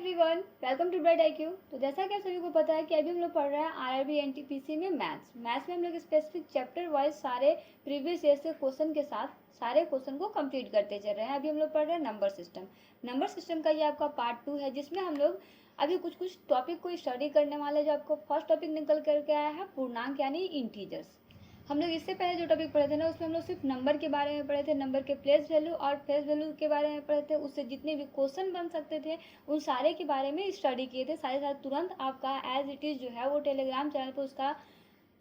Everyone, welcome to Bright IQ. तो जैसा कि आप सभी को पता है कि अभी हम लोग पढ़ रहे हैं आरआरबी एनटीपीसी में मैथ्स में हम लोग स्पेसिफिक चैप्टर वाइज सारे प्रीवियस ईयर से क्वेश्चन के साथ सारे क्वेश्चन को कंप्लीट करते चल रहे हैं। अभी हम लोग पढ़ रहे हैं नंबर सिस्टम का ये आपका पार्ट 2 है, जिसमें हम लोग अभी कुछ टॉपिक को स्टडी करने वाले। जो आपको फर्स्ट टॉपिक निकल करके आया है पूर्णांक यानी इंटीजर्स। हम लोग इससे पहले जो टॉपिक पढ़े थे ना, उसमें हम लोग सिर्फ नंबर के बारे में पढ़े थे, नंबर के प्लेस वैल्यू और फेस वैल्यू के बारे में पढ़े थे। उससे जितने भी क्वेश्चन बन सकते थे उन सारे के बारे में स्टडी किए थे। साथ ही साथ तुरंत आपका एज इट इज़ जो है वो टेलीग्राम चैनल पर उसका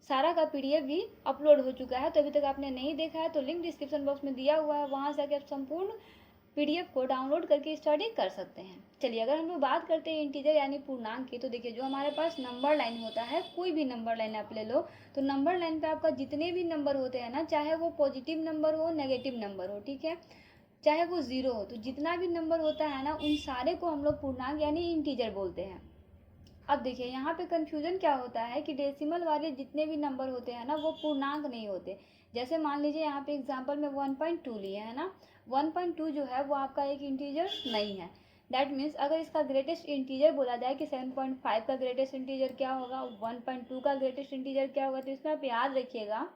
सारा का पीडीएफ भी अपलोड हो चुका है। तो अभी तक आपने नहीं देखा है तो लिंक डिस्क्रिप्शन बॉक्स में दिया हुआ है, वहाँ से आप संपूर्ण पीडीएफ को डाउनलोड करके स्टडी कर सकते हैं। चलिए, अगर हम लोग बात करते हैं इंटीजर यानी पूर्णांक की, तो देखिए जो हमारे पास नंबर लाइन होता है, कोई भी नंबर लाइन आप ले लो, तो नंबर लाइन पे आपका जितने भी नंबर होते हैं ना, चाहे वो पॉजिटिव नंबर हो नेगेटिव नंबर हो, ठीक है, चाहे वो जीरो हो, तो जितना भी नंबर होता है ना उन सारे को हम लोग पूर्णांक यानी इंटीजर बोलते हैं। अब देखिए यहाँ पे कंफ्यूजन क्या होता है कि डेसिमल वाले जितने भी नंबर होते हैं ना वो पूर्णांक नहीं होते। जैसे मान लीजिए यहाँ पे एग्जांपल में 1.2 लिए है ना, 1.2 जो है वो आपका एक इंटीजर नहीं है। दैट मीन्स अगर इसका ग्रेटेस्ट इंटीजर बोला जाए कि 7.5 का ग्रेटेस्ट इंटीजर क्या होगा, 1.2 का ग्रेटेस्ट इंटीजर क्या होगा, तो इसमें आप याद रखिएगा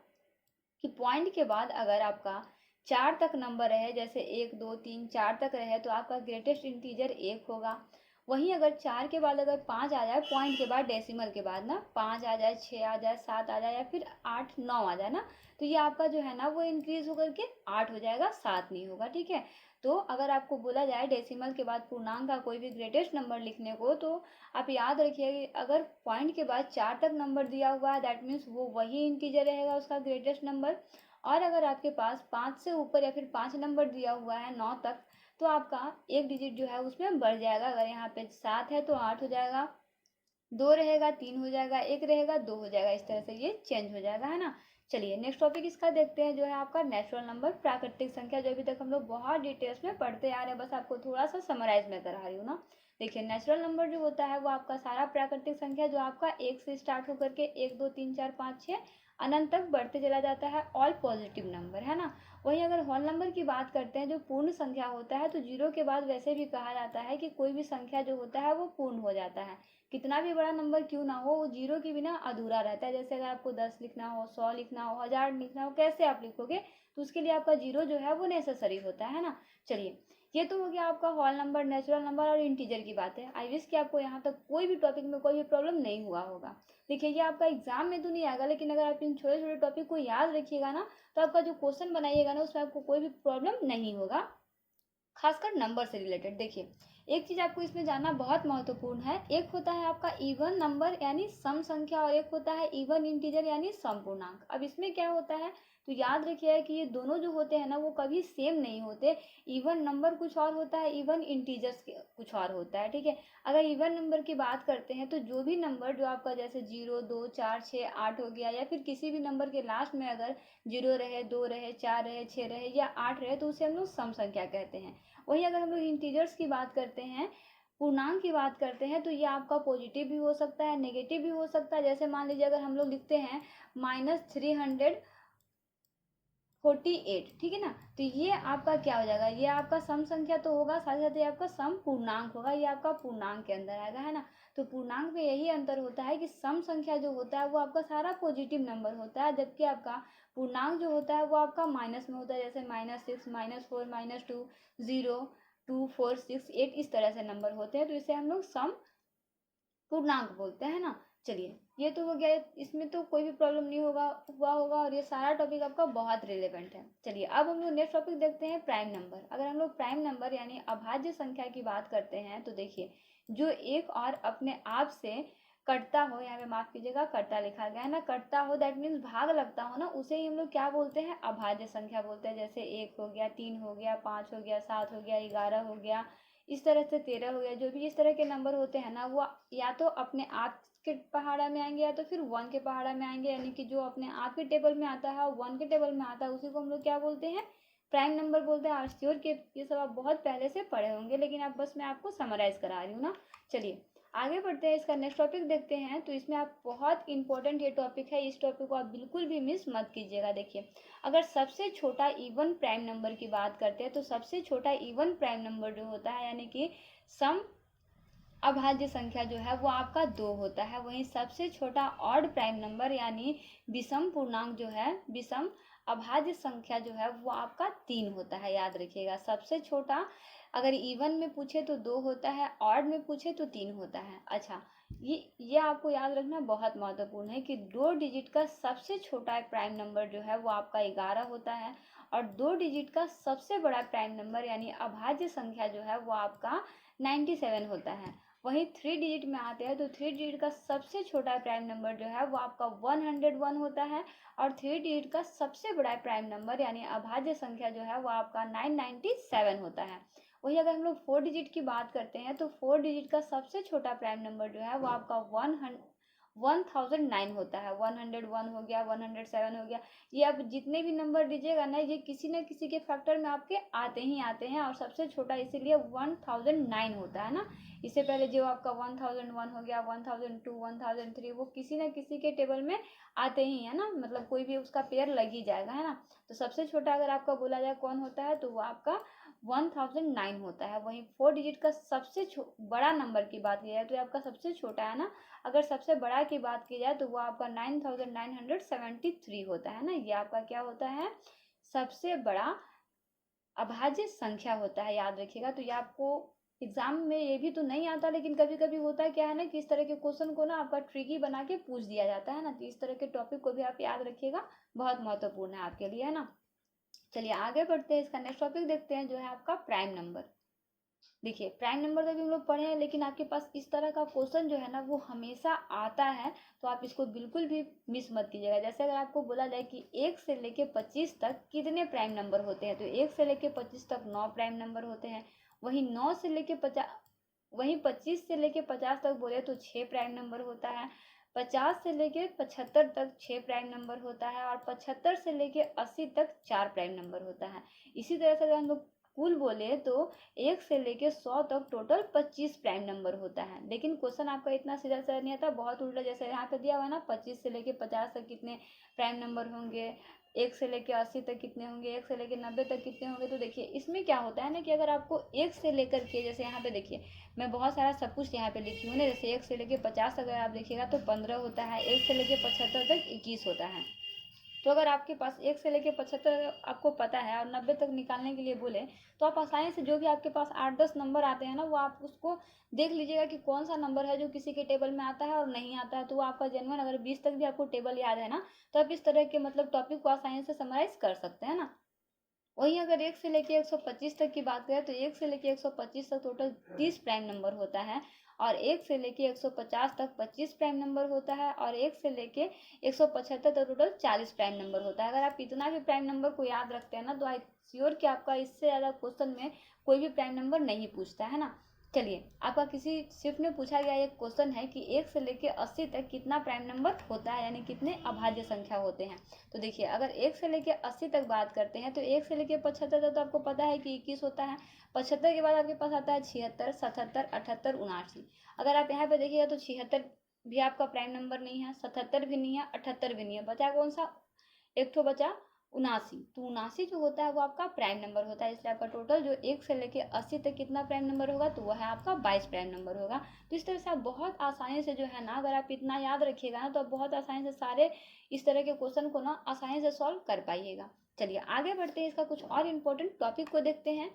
कि पॉइंट के बाद अगर आपका 4 तक नंबर रहे, जैसे 1 2 3 4 तक रहे, तो आपका ग्रेटेस्ट इंटीजर 1 होगा। वहीं अगर 4 के बाद अगर 5 आ जाए, पॉइंट के बाद डेसिमल के बाद ना 5 आ जाए, 6 आ जाए, 7 आ जाए या फिर 8 9 आ जाए ना, तो ये आपका जो है ना वो इंक्रीज होकर के 8 हो जाएगा, 7 नहीं होगा, ठीक है। तो अगर आपको बोला जाए डेसिमल के बाद पूर्णांक का कोई भी ग्रेटेस्ट नंबर लिखने को, तो आप याद रखिए कि अगर पॉइंट के बाद 4 तक नंबर दिया हुआ है, दैट मीन्स वो वही इंटीजर रहेगा उसका ग्रेटेस्ट नंबर। और अगर आपके पास 5 से ऊपर या फिर 5 नंबर दिया हुआ है 9 तक, तो आपका एक डिजिट जो है उसमें बढ़ जाएगा। अगर यहाँ पे 7 है तो 8 हो जाएगा, 2 रहेगा 3 हो जाएगा, 1 रहेगा 2 हो जाएगा, इस तरह से ये चेंज हो जाएगा, है ना। चलिए नेक्स्ट टॉपिक इसका देखते हैं, जो है आपका नेचुरल नंबर, प्राकृतिक संख्या, जो अभी तक हम लोग बहुत डिटेल्स में पढ़ते आ रहे हैं, बस आपको थोड़ा सा समराइज में करा रही हूँ ना। देखिए नेचुरल नंबर जो होता है वो आपका सारा प्राकृतिक संख्या जो आपका 1 से स्टार्ट होकर के 1 2 3 4 5 6 अनंत तक बढ़ते चला जाता है, ऑल पॉजिटिव नंबर, है ना। वहीं अगर होल नंबर की बात करते हैं जो पूर्ण संख्या होता है, तो जीरो के बाद वैसे भी कहा जाता है कि कोई भी संख्या जो होता है वो पूर्ण हो जाता है। कितना भी बड़ा नंबर क्यों ना हो, वो जीरो के बिना अधूरा रहता है। जैसे अगर आपको 10 लिखना हो, 100 लिखना हो, 1000 लिखना हो, कैसे आप लिखोगे, तो उसके लिए आपका जीरो जो है वो नेसेसरी होता है ना। चलिए, ये तो हो गया आपका होल नंबर, नेचुरल नंबर और इंटीजर की बात है। आई विश कि आपको यहाँ तक कोई भी टॉपिक में कोई भी प्रॉब्लम नहीं हुआ होगा। देखिए ये आपका एग्जाम में तो नहीं आएगा, लेकिन अगर आप इन छोटे छोटे टॉपिक को याद रखिएगा ना, तो आपका जो क्वेश्चन बनाइएगा ना उसमें आपको कोई भी प्रॉब्लम नहीं होगा, खासकर नंबर से रिलेटेड। देखिए एक चीज आपको इसमें जानना बहुत महत्वपूर्ण है, एक होता है आपका इवन नंबर यानी सम संख्या, और एक होता है इवन इंटीजर यानी सम पूर्णांक। अब इसमें क्या होता है, तो याद रखिए कि ये दोनों जो होते हैं ना वो कभी सेम नहीं होते। इवन नंबर कुछ और होता है, इवन इंटीजर्स कुछ और होता है, ठीक है। अगर इवन नंबर की बात करते हैं तो जो भी नंबर जो आपका जैसे 0 2 4 6 8 हो गया, या फिर किसी भी नंबर के लास्ट में अगर 0 रहे, 2 रहे, 4 रहे, 6 रहे या 8 रहे, तो उसे हम लोग सम संख्या कहते हैं। वहीं अगर हम लोग इंटीजर्स की बात करते हैं, पूर्णांक की बात करते हैं, तो ये आपका पॉजिटिव भी हो सकता है, नेगेटिव भी हो सकता है। जैसे मान लीजिए अगर हम लोग लिखते हैं -348, ठीक है ना, तो ये आपका क्या हो जाएगा, ये आपका सम संख्या तो होगा, साथ ही साथ ये आपका सम पूर्णांक होगा, ये आपका पूर्णांक के अंदर आएगा, है ना। तो पूर्णांक में यही अंतर होता है कि सम संख्या जो होता है वो आपका सारा पॉजिटिव नंबर होता है, जबकि आपका पूर्णांक जो होता है वो आपका माइनस में होता है। जैसे -6 -4 -2 0 2 4 6 8 इस तरह से नंबर होते हैं, तो इसे हम लोग सम पूर्णांक बोलते हैं ना। चलिए ये तो हो गया, इसमें तो कोई भी प्रॉब्लम नहीं हुआ होगा, और ये सारा टॉपिक आपका बहुत रिलेवेंट है। चलिए अब हम लोग नेक्स्ट टॉपिक देखते हैं, प्राइम नंबर। अगर हम लोग प्राइम नंबर यानी अभाज्य संख्या की बात करते हैं, तो देखिए जो एक और अपने आप से कटता हो, यहाँ पे माफ कीजिएगा कटता लिखा गया है ना, कटता हो दैट मीन्स भाग लगता हो ना, उसे ही हम लोग क्या बोलते हैं, अभाज्य संख्या बोलते हैं। जैसे 1 हो गया, 3 हो गया, 5 हो गया, 7 हो गया, 11 हो गया, इस तरह से 13 हो गया। जो भी इस तरह के नंबर होते हैं ना, वो या तो अपने आप के पहाड़ा में आएंगे या तो फिर वन के पहाड़ा में आएंगे, यानी कि जो अपने आप के टेबल में आता है और वन के टेबल में आता है उसी को हम लोग क्या बोलते हैं, प्राइम नंबर बोलते हैं। श्योर कि ये सब आप बहुत पहले से पढ़े होंगे, लेकिन आप बस मैं आपको समराइज करा रही हूँ ना। चलिए आगे बढ़ते हैं, इसका नेक्स्ट टॉपिक देखते हैं। तो इसमें आप बहुत इंपॉर्टेंट ये टॉपिक है, इस टॉपिक को आप बिल्कुल भी मिस मत कीजिएगा। देखिए अगर सबसे छोटा इवन प्राइम नंबर की बात करते हैं, तो सबसे छोटा इवन प्राइम नंबर जो होता है यानी कि सम अभाज्य संख्या जो है वो आपका 2 होता है। वहीं सबसे छोटा ऑड प्राइम नंबर यानी विषम पूर्णांक जो है, विषम अभाज्य संख्या जो है वो आपका 3 होता है। याद रखिएगा, सबसे छोटा अगर इवन में पूछे तो 2 होता है, ऑड में पूछे तो 3 होता है। अच्छा, ये आपको याद रखना बहुत महत्वपूर्ण है कि 2 डिजिट का सबसे छोटा प्राइम नंबर जो है वो आपका 11 होता है, और 2 डिजिट का सबसे बड़ा प्राइम नंबर यानी अभाज्य संख्या जो है वो आपका 97 होता है। वहीं 3 डिजिट में आते हैं तो 3 डिजिट का सबसे छोटा प्राइम नंबर जो है वो आपका 101 होता है, और 3 डिजिट का सबसे बड़ा प्राइम नंबर यानी अभाज्य संख्या जो है वो आपका 997 होता है। वही अगर हम लोग 4 डिजिट की बात करते हैं तो 4 डिजिट का सबसे छोटा प्राइम नंबर जो है वो आपका 1009 होता है। 101 हो गया, 107 हो गया, ये आप जितने भी नंबर दीजिएगा ना, ये किसी न किसी के फैक्टर में आपके आते ही आते हैं, और सबसे छोटा इसीलिए 1009 होता है ना। इससे पहले जो आपका 1001 हो गया, 1002, 1003, वो किसी न किसी के टेबल में आते ही है ना, मतलब कोई भी उसका पेयर लग ही जाएगा, है ना। तो सबसे छोटा अगर आपका बोला जाए कौन होता है तो वो आपका 1009 होता है। वहीं 4 डिजिट का सबसे बड़ा नंबर की बात की जाए तो ये आपका सबसे छोटा है ना। अगर सबसे बड़ा की बात की जाए तो वो आपका 9973 होता है ना। ये आपका क्या होता है, सबसे बड़ा अभाज्य संख्या होता है। याद रखिएगा। तो ये आपको एग्जाम में ये भी तो नहीं आता, लेकिन कभी कभी होता है क्या है ना कि इस तरह के क्वेश्चन को ना आपका ट्रिकी बना के पूछ दिया जाता है ना। तो इस तरह के टॉपिक को भी आप याद रखिएगा, बहुत महत्वपूर्ण है आपके लिए, है ना। चलिए आगे बढ़ते हैं, इसका नेक्स्ट टॉपिक देखते हैं जो है आपका प्राइम नंबर। देखिए, प्राइम नंबर तो भी हम लोग पढ़े हैं, लेकिन आपके पास इस तरह का क्वेश्चन जो है ना वो हमेशा आता है, तो आप इसको बिल्कुल भी मिस मत कीजिएगा। जैसे अगर आपको बोला जाए कि 1 से लेके 25 तक कितने प्राइम नंबर होते हैं, तो 1 से लेके 25 तक 9 प्राइम नंबर होते हैं। वहीं 9 से लेके 50, वहीं 25 से लेके 50 तक बोले तो 6 प्राइम नंबर होता है। 50 से लेके 75 तक 6 प्राइम नंबर होता है, और 75 से लेके 80 तक 4 प्राइम नंबर होता है। इसी तरह से अगर हम लोग कुल बोले तो 1 से लेके 100 तक टोटल 25 प्राइम नंबर होता है। लेकिन क्वेश्चन आपका इतना सीधा साधा नहीं आता, बहुत उल्टा। जैसे यहाँ पे दिया हुआ है ना, 25 से लेके 50 तक कितने प्राइम नंबर होंगे, 1 से लेके 80 तक कितने होंगे, 1 से लेके 90 तक कितने होंगे। तो देखिए, इसमें क्या होता है ना कि अगर आपको 1 से लेकर के, जैसे यहाँ पे देखिए मैं बहुत सारा सब कुछ यहाँ पे लिखी हूँ ना। जैसे 1 से लेके 50 अगर आप देखिएगा तो 15 होता है, 1 से लेके 75 तक 21 होता है। तो अगर आपके पास 1 से लेके 75 आपको पता है और 90 तक निकालने के लिए बोले, तो आप आसानी से जो भी आपके पास 8-10 नंबर आते हैं ना, वो आप उसको देख लीजिएगा कि कौन सा नंबर है जो किसी के टेबल में आता है और नहीं आता है। तो वो आपका जेन्युइन, अगर 20 तक भी आपको टेबल याद है ना, तो आप इस तरह के मतलब टॉपिक को आसानी से समराइज कर सकते हैं ना। वहीं अगर 1 से लेके 125 तक की बात करें तो 1 से लेके 125 तक टोटल 30 प्राइम नंबर होता है, और 1 से लेके 150 तक 25 प्राइम नंबर होता है, और 1 से लेके 175 तक टोटल 40 प्राइम नंबर होता है। अगर आप इतना भी प्राइम नंबर को याद रखते हैं ना, तो आई श्योर कि आपका इससे ज़्यादा क्वेश्चन में कोई भी प्राइम नंबर नहीं पूछता है ना। चलिए, आपका किसी शिफ्ट में पूछा गया एक क्वेश्चन है कि 1 से लेके 80 तक कितना प्राइम नंबर होता है, यानी कितने अभाज्य संख्या होते हैं। तो देखिए, अगर 1 से लेके 80 तक बात करते हैं तो 1 से लेके 75 तक तो आपको पता है कि 21 होता है। 75 के बाद आपके पास आता है 76, 77, 78, 79। अगर आप यहाँ पे देखिएगा तो 76 भी आपका प्राइम नंबर नहीं है, 77 भी नहीं है, 78 भी नहीं है। बचा कौन सा, एक तो बचा 79। तो 79 जो होता है वो आपका प्राइम नंबर होता है। इसलिए आपका टोटल जो 1 से लेके 80 तक कितना प्राइम नंबर होगा, तो वह है आपका 22 प्राइम नंबर होगा। तो इस तरह से आप बहुत आसानी से जो है ना, अगर आप इतना याद रखिएगा ना, तो आप बहुत आसानी से सारे इस तरह के क्वेश्चन को ना आसानी से सॉल्व कर पाइएगा। चलिए आगे बढ़ते हैं, इसका कुछ और इम्पोर्टेंट टॉपिक को देखते हैं।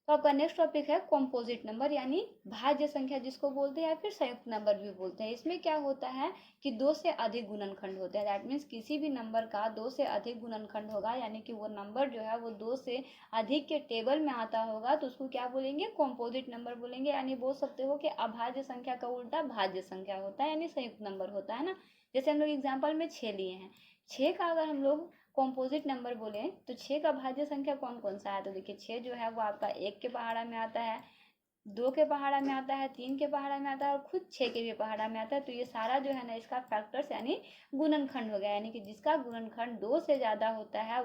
तो आपका नेक्स्ट टॉपिक है कॉम्पोजिट नंबर, यानी भाज्य संख्या जिसको बोलते हैं, या फिर संयुक्त नंबर भी बोलते हैं। इसमें क्या होता है कि 2 से अधिक गुणनखंड होते हैं। दैट मीन्स किसी भी नंबर का 2 से अधिक गुणनखंड होगा, यानी कि वो नंबर जो है वो 2 से अधिक के टेबल में आता होगा, तो उसको क्या बोलेंगे, कॉम्पोजिट नंबर बोलेंगे। यानी बोल सकते हो कि अभाज्य संख्या का उल्टा भाज्य संख्या होता है, यानी संयुक्त नंबर होता है ना। जैसे हम लोग एग्जाम्पल में 6 लिए हैं, 6 का अगर हम लोग कॉम्पोजिट नंबर बोले तो 6 का भाज्य संख्या कौन कौन सा है। तो देखिए, 6 जो है वो आपका 1 के पहाड़ा में आता है, 2 के पहाड़ा में आता है, 3 के पहाड़ा में आता है, और खुद 6 के भी पहाड़ा में आता है। तो ये सारा जो है ना इसका फैक्टर्स यानी गुणनखंड हो गया, यानी कि जिसका गुणनखंड 2 से ज़्यादा होता है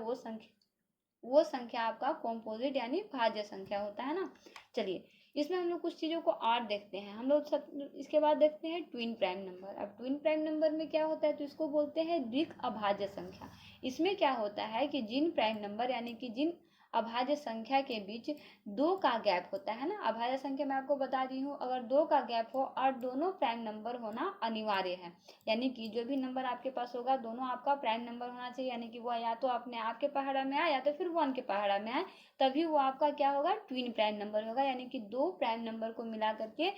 वो संख्या आपका कॉम्पोजिट यानी भाज्य संख्या होता है ना। चलिए, इसमें हम लोग कुछ चीज़ों को और देखते हैं। हम लोग सब इसके बाद देखते हैं ट्विन प्राइम नंबर। अब ट्विन प्राइम नंबर में क्या होता है, तो इसको बोलते हैं द्विक अभाज्य संख्या। इसमें क्या होता है कि जिन प्राइम नंबर यानी कि जिन अभाज्य संख्या के बीच 2 का गैप होता है ना। अभाज्य संख्या मैं आपको बता दी हूँ, अगर 2 का गैप हो और दोनों प्राइम नंबर होना अनिवार्य है, यानी कि जो भी नंबर आपके पास होगा दोनों आपका प्राइम नंबर होना चाहिए, यानी कि वो या तो अपने आप के पहाड़ा में आए या तो फिर 1 के पहाड़ा में आए, तभी वो आपका क्या होगा, ट्विन प्राइम नंबर होगा। यानी कि 2 प्राइम नंबर को मिला करके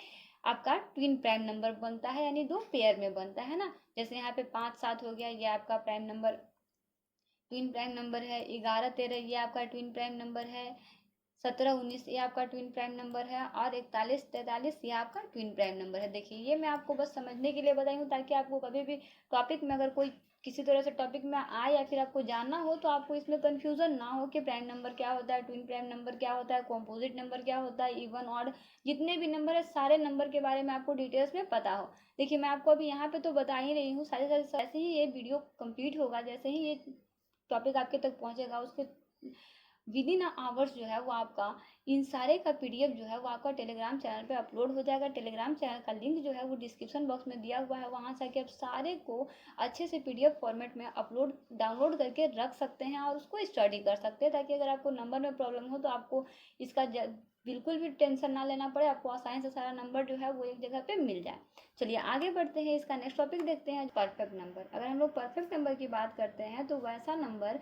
आपका ट्विन प्राइम नंबर बनता है, यानी 2 पेयर में बनता है ना। जैसे यहाँ पे 5 7 हो गया, ये आपका prime number twin prime number है। 11 13 ये आपका ट्विन प्राइम नंबर है। 17 19 ये आपका ट्विन प्राइम नंबर है। और 41 43 ये आपका ट्विन प्राइम नंबर है। देखिए ये मैं आपको बस समझने के लिए बताई हूँ, ताकि आपको कभी भी टॉपिक में अगर कोई किसी तरह से टॉपिक में आए या फिर आपको जानना हो तो आपको इसमें कंफ्यूजन ना हो कि प्राइम नंबर क्या होता है, ट्विन प्राइम नंबर क्या होता है, कॉम्पोजिट नंबर क्या होता है, इवन ऑड जितने भी नंबर है सारे नंबर के बारे में आपको डिटेल्स में पता हो। देखिए मैं आपको अभी यहाँ पे तो बता ही रही हूँ सारे सारे, जैसे ही ये वीडियो कंप्लीट होगा, जैसे ही ये टॉपिक आपके तक पहुंचेगा, उसके विद इन आवर्स जो है वो आपका इन सारे का पीडीएफ जो है वो आपका टेलीग्राम चैनल पे अपलोड हो जाएगा। टेलीग्राम चैनल का लिंक जो है वो डिस्क्रिप्शन बॉक्स में दिया हुआ है, वहां से आके आप सारे को अच्छे से पीडीएफ फॉर्मेट में डाउनलोड करके रख सकते हैं और उसको स्टडी कर सकते हैं, ताकि अगर आपको नंबर में प्रॉब्लम हो तो आपको इसका बिल्कुल भी टेंशन ना लेना पड़े, आपको आसानी से सारा नंबर जो है वो एक जगह पे मिल जाए। चलिए आगे बढ़ते हैं, इसका नेक्स्ट टॉपिक देखते हैं, परफेक्ट नंबर। अगर हम लोग परफेक्ट नंबर की बात करते हैं तो वैसा नंबर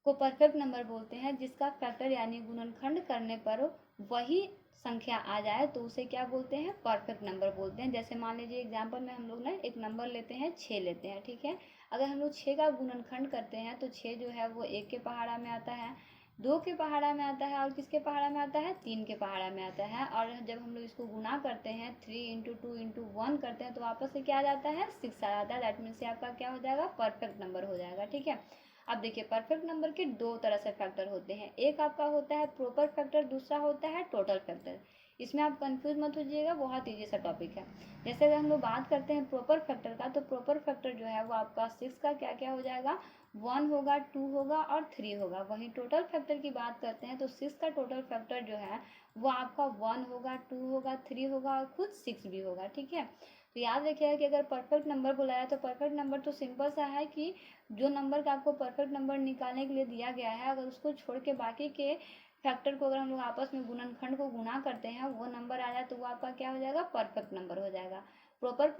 को परफेक्ट नंबर बोलते हैं जिसका फैक्टर यानी गुणनखंड करने पर वही संख्या आ जाए तो उसे क्या बोलते हैं, परफेक्ट नंबर बोलते हैं। जैसे मान लीजिए एग्जांपल में हम लोग ना एक नंबर लेते हैं, 6 लेते हैं, ठीक है। अगर हम लोग 6 का गुणनखंड करते हैं तो 6 जो है वो 1 के पहाड़ा में आता है, 2 के पहाड़ा में आता है और किसके पहाड़ा में आता है, 3 के पहाड़ा में आता है। और जब हम लोग इसको गुना करते हैं 3 इंटू 2 इंटू 1 करते हैं तो वापस से क्या आ जाता है, 6 आ जाता है। दैट मीन्स आपका क्या हो जाएगा, परफेक्ट नंबर हो जाएगा, ठीक है। अब देखिए परफेक्ट नंबर के 2 तरह से फैक्टर होते हैं, एक आपका होता है प्रॉपर फैक्टर, दूसरा होता है टोटल फैक्टर। इसमें आप कंफ्यूज मत होइएगा, बहुत ईजी सा टॉपिक है। जैसे अगर हम लोग बात करते हैं प्रॉपर फैक्टर का, तो प्रॉपर फैक्टर जो है वो आपका 6 का क्या क्या हो जाएगा, 1 होगा, 2 होगा और 3 होगा। वहीं टोटल फैक्टर की बात करते हैं तो 6 का टोटल फैक्टर जो है वो आपका 1 होगा, 2 होगा, 3 होगा और खुद 6 भी होगा, ठीक है। तो याद रखिएगा कि अगर परफेक्ट नंबर बुलाया तो परफेक्ट नंबर तो सिंपल सा है कि जो नंबर का आपको परफेक्ट नंबर निकालने के लिए दिया गया है, अगर उसको छोड़ के बाकी के फैक्टर को अगर हम लोग आपस में गुणनखंड को गुणा करते हैं, वो नंबर आ जाए तो वो आपका क्या हो जाएगा, परफेक्ट नंबर हो जाएगा। प्रॉपर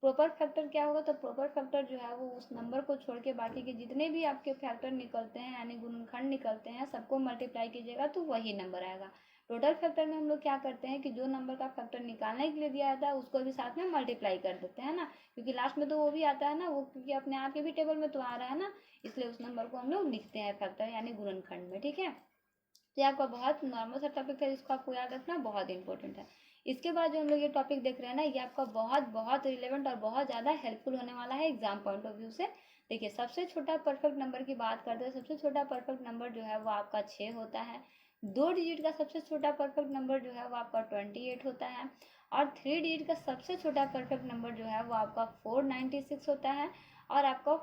प्रॉपर फैक्टर क्या होगा, तो प्रॉपर फैक्टर जो है वो उस नंबर को छोड़ के बाकी के जितने भी आपके फैक्टर निकलते हैं यानी गुणनखंड निकलते हैं सबको मल्टीप्लाई कीजिएगा तो वही नंबर आएगा। टोटल फैक्टर में हम लोग क्या करते हैं कि जो नंबर का फैक्टर निकालने के लिए दिया जाता है उसको भी साथ में मल्टीप्लाई कर देते हैं ना, क्योंकि लास्ट में तो वो भी आता है ना, वो क्योंकि अपने आप के भी टेबल में तो आ रहा है ना, इसलिए उस नंबर को हम लोग लिखते हैं फैक्टर यानी गुणनखंड में, ठीक है। तो ये आपका बहुत नॉर्मल सा टॉपिक है जिसको आपको याद रखना बहुत इंपॉर्टेंट है। इसके बाद जो हम लोग ये टॉपिक देख रहे हैं ना, ये आपका बहुत बहुत रिलेवेंट और बहुत ज़्यादा हेल्पफुल होने वाला है एग्जाम पॉइंट ऑफ व्यू से। देखिए सबसे छोटा परफेक्ट नंबर की बात करते हैं, सबसे छोटा परफेक्ट नंबर जो है वो आपका 6 होता है। 2 डिजिट का सबसे छोटा परफेक्ट नंबर जो है वो आपका 28 होता है। और 3 डिजिट का सबसे छोटा परफेक्ट नंबर जो है वो आपका 496 होता है। और आपका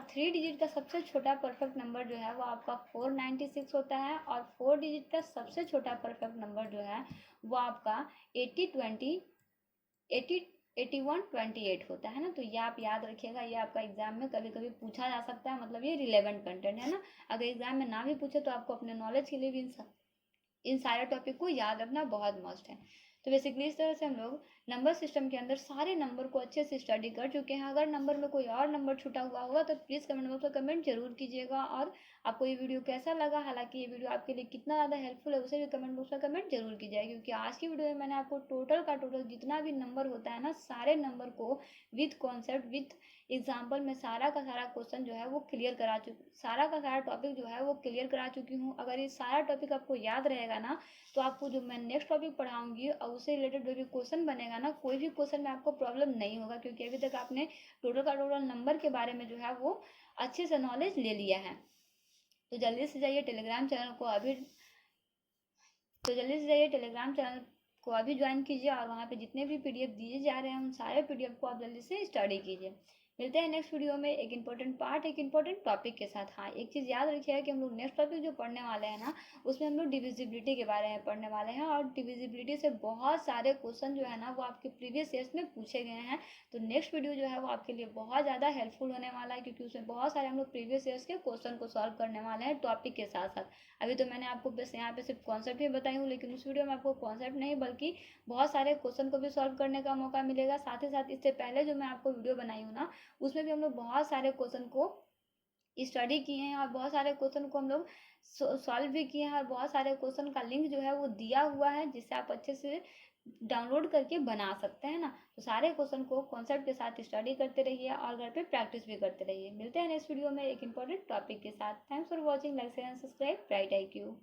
3 डिजिट का सबसे छोटा परफेक्ट नंबर जो है वो आपका 496 होता है। और 4 डिजिट का सबसे छोटा परफेक्ट नंबर जो है वो आपका 8128 होता है ना। तो ये आप याद रखिएगा, ये आपका एग्जाम में कभी कभी पूछा जा सकता है, मतलब ये रिलेवेंट कंटेंट है ना। अगर एग्जाम में ना भी पूछे तो आपको अपने नॉलेज के लिए भी इन सारे टॉपिक को याद रखना बहुत मस्ट है। तो बेसिकली इस तरह से हम लोग नंबर सिस्टम के अंदर सारे नंबर को अच्छे से स्टडी कर चुके हैं। अगर नंबर में कोई और नंबर छूटा हुआ होगा तो प्लीज़ कमेंट बॉक्स में कमेंट जरूर कीजिएगा। और आपको ये वीडियो कैसा लगा, हालांकि ये वीडियो आपके लिए कितना ज़्यादा हेल्पफुल है उसे भी कमेंट बॉक्स में कमेंट जरूर कीजिएगा, क्योंकि आज की वीडियो में मैंने आपको टोटल का टोटल जितना भी नंबर होता है ना, सारे नंबर को विथ कॉन्सेप्ट विथ एग्जाम्पल में सारा का सारा क्वेश्चन जो है वो क्लियर करा चुकी, सारा का सारा टॉपिक जो है वो क्लियर करा चुकी हूँ। अगर ये सारा टॉपिक आपको याद रहेगा ना तो आपको जो मैं नेक्स्ट टॉपिक पढ़ाऊंगी और उससे रिलेटेड जो भी क्वेश्चन बनेगा ना, कोई भी क्वेश्चन में आपको प्रॉब्लम नहीं होगा, क्योंकि अभी तक आपने टोटल का टोटल नंबर के बारे में जो है वो अच्छे से नॉलेज ले लिया है। तो जल्दी से जाइए टेलीग्राम चैनल को अभी ज्वाइन कीजिए और वहाँ पे जितने भी पीडीएफ दिए जा रहे हैं उन सारे पीडीएफ को आप जल्दी से स्टडी कीजिए। मिलते हैं नेक्स्ट वीडियो में एक इंपॉर्टेंट पार्ट, एक इंपॉर्टेंट टॉपिक के साथ। हाँ, एक चीज़ याद रखिएगा कि हम लोग नेक्स्ट टॉपिक जो पढ़ने वाले हैं ना, उसमें हम लोग डिविजिबिलिटी के बारे में पढ़ने वाले हैं, और डिविजिबिलिटी से बहुत सारे क्वेश्चन जो है ना वो आपके प्रीवियस ईयर्स में पूछे गए हैं। तो नेक्स्ट वीडियो जो है वो आपके लिए बहुत ज़्यादा हेल्पफुल होने वाला है, क्योंकि उसमें बहुत सारे हम लोग प्रीवियस ईयर्स के क्वेश्चन को सॉल्व करने वाले हैं टॉपिक के साथ साथ। अभी तो मैंने आपको बस यहाँ पे सिर्फ कॉन्सेप्ट ही बताई हूँ, लेकिन उस वीडियो में आपको कॉन्सेप्ट नहीं बल्कि बहुत सारे क्वेश्चन को भी सॉल्व करने का मौका मिलेगा। साथ ही साथ इससे पहले जो मैं आपको वीडियो बनाई हूँ ना, उसमें भी हम लोग बहुत सारे क्वेश्चन को स्टडी किए हैं, और बहुत सारे क्वेश्चन को हम लोग सॉल्व भी किए हैं, और बहुत सारे क्वेश्चन का लिंक जो है वो दिया हुआ है, जिससे आप अच्छे से डाउनलोड करके बना सकते हैं ना। तो सारे क्वेश्चन को कॉन्सेप्ट के साथ स्टडी करते रहिए और घर पे प्रैक्टिस भी करते रहिए। मिलते हैं नेक्स्ट वीडियो में एक इंपॉर्टेंट टॉपिक के साथ। Thanks for watching, like share and subscribe bright IQ।